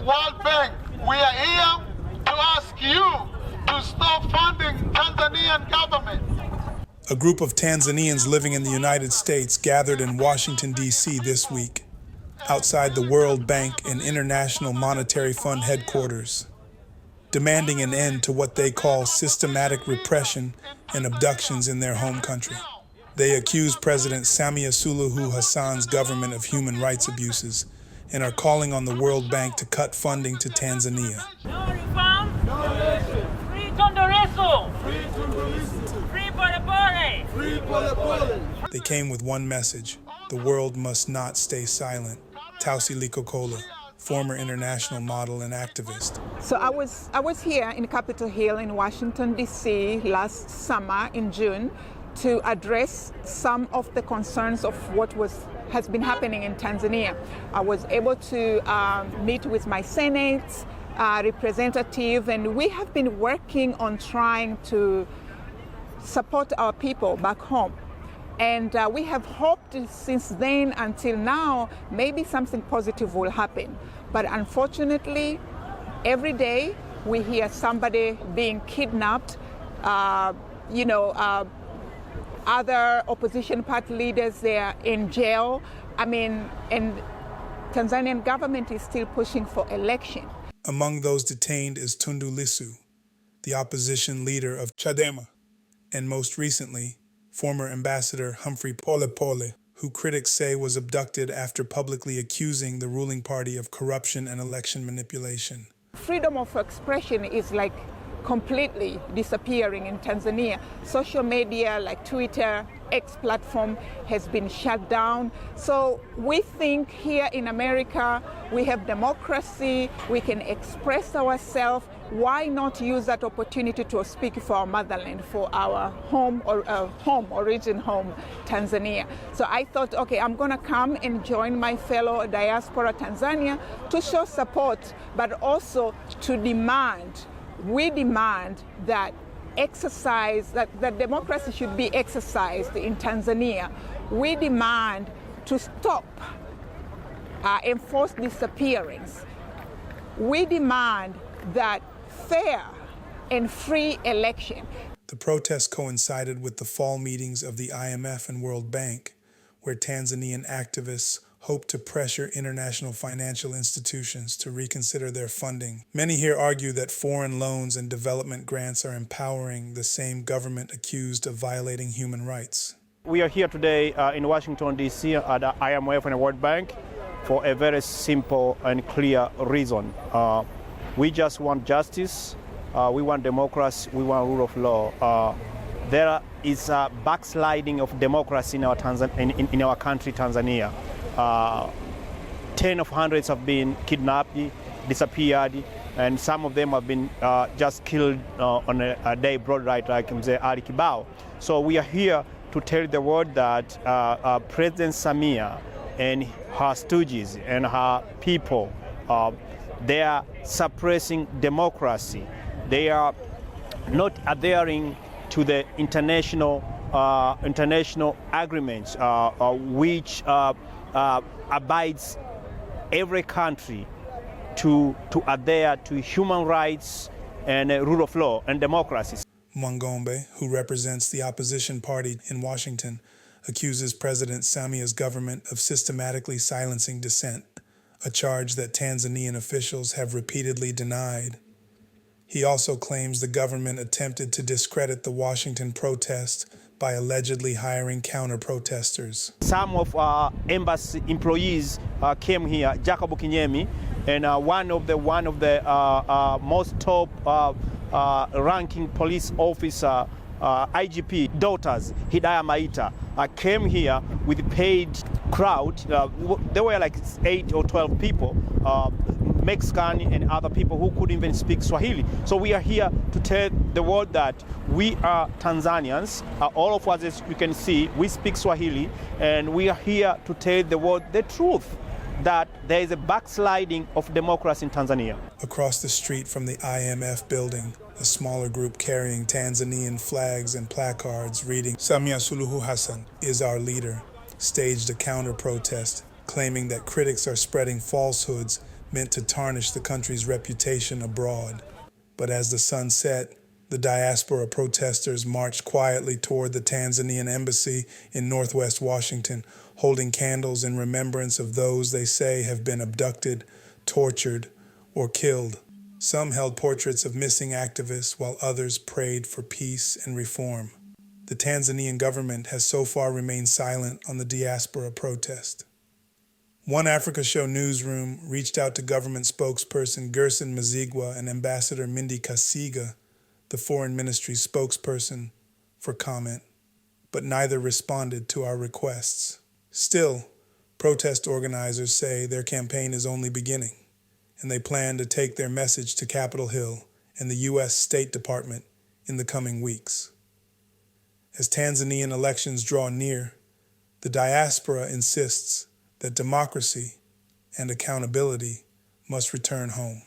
World Bank, we are here to ask you to stop funding Tanzanian government. A group of Tanzanians living in the United States gathered in Washington, D.C. this week, outside the World Bank and International Monetary Fund headquarters, demanding an end to what they call systematic repression and abductions in their home country. They accuse President Samia Suluhu Hassan's government of human rights abuses and are calling on the World Bank to cut funding to Tanzania. No reform, no election. Free Tundu Free Polepole. Free Polepole. They came with one message: the world must not stay silent. Tausi Likokola, former international model and activist. So I was here in Capitol Hill in Washington, D.C. last summer in June to address some of the concerns of what has been happening in Tanzania. I was able to meet with my Senate representative, and we have been working on trying to support our people back home. And we have hoped since then until now, maybe something positive will happen. But unfortunately, every day we hear somebody being kidnapped, other opposition party leaders, they are in jail. And Tanzanian government is still pushing for election. Among those detained is Tundu Lissu, the opposition leader of Chadema, and most recently, former Ambassador Humphrey Polepole, who critics say was abducted after publicly accusing the ruling party of corruption and election manipulation. Freedom of expression is like completely disappearing in Tanzania. Social media like Twitter, X platform has been shut down. So we think here in America we have democracy, we can express ourselves. Why not use that opportunity to speak for our motherland, for our origin home, Tanzania? So I thought, okay, I'm gonna come and join my fellow diaspora Tanzania to show support, but also to demand. We demand that that democracy should be exercised in Tanzania. We demand to stop enforced disappearance. We demand that fair and free election. The protest coincided with the fall meetings of the IMF and World Bank, where Tanzanian activists hope to pressure international financial institutions to reconsider their funding. Many here argue that foreign loans and development grants are empowering the same government accused of violating human rights. We are here today in Washington, D.C. at the IMF and World Bank for a very simple and clear reason. We just want justice, we want democracy, we want rule of law. There is a backsliding of democracy in our country, Tanzania. Tens of hundreds have been kidnapped, disappeared, and some of them have been just killed on a day broad right, like Ali Kibao. So we are here to tell the world that President Samia and her stooges and her people, they are suppressing democracy. They are not adhering to the international agreements which abides every country to adhere to human rights and rule of law and democracy. Mwangombe, who represents the opposition party in Washington, accuses President Samia's government of systematically silencing dissent, a charge that Tanzanian officials have repeatedly denied. He also claims the government attempted to discredit the Washington protest by allegedly hiring counter-protesters. Some of our embassy employees came here, Jacob Kinyemi, and one of the most top ranking police officer, IGP daughters, Hidaya Maita, came here with a paid crowd. There were like 8 or 12 people, Mexican and other people who couldn't even speak Swahili. So we are here to tell the world that we are Tanzanians. All of us, as you can see, we speak Swahili, and we are here to tell the world the truth, that there is a backsliding of democracy in Tanzania. Across the street from the IMF building, a smaller group carrying Tanzanian flags and placards reading "Samia Suluhu Hassan is our leader" staged a counter-protest, claiming that critics are spreading falsehoods, meant to tarnish the country's reputation abroad. But as the sun set, the diaspora protesters marched quietly toward the Tanzanian embassy in northwest Washington, holding candles in remembrance of those they say have been abducted, tortured, or killed. Some held portraits of missing activists, while others prayed for peace and reform. The Tanzanian government has so far remained silent on the diaspora protest. One Africa Show newsroom reached out to government spokesperson Gerson Mzigwa and Ambassador Mindy Kasiga, the foreign ministry's spokesperson, for comment, but neither responded to our requests. Still, protest organizers say their campaign is only beginning, and they plan to take their message to Capitol Hill and the U.S. State Department in the coming weeks. As Tanzanian elections draw near, the diaspora insists that democracy and accountability must return home.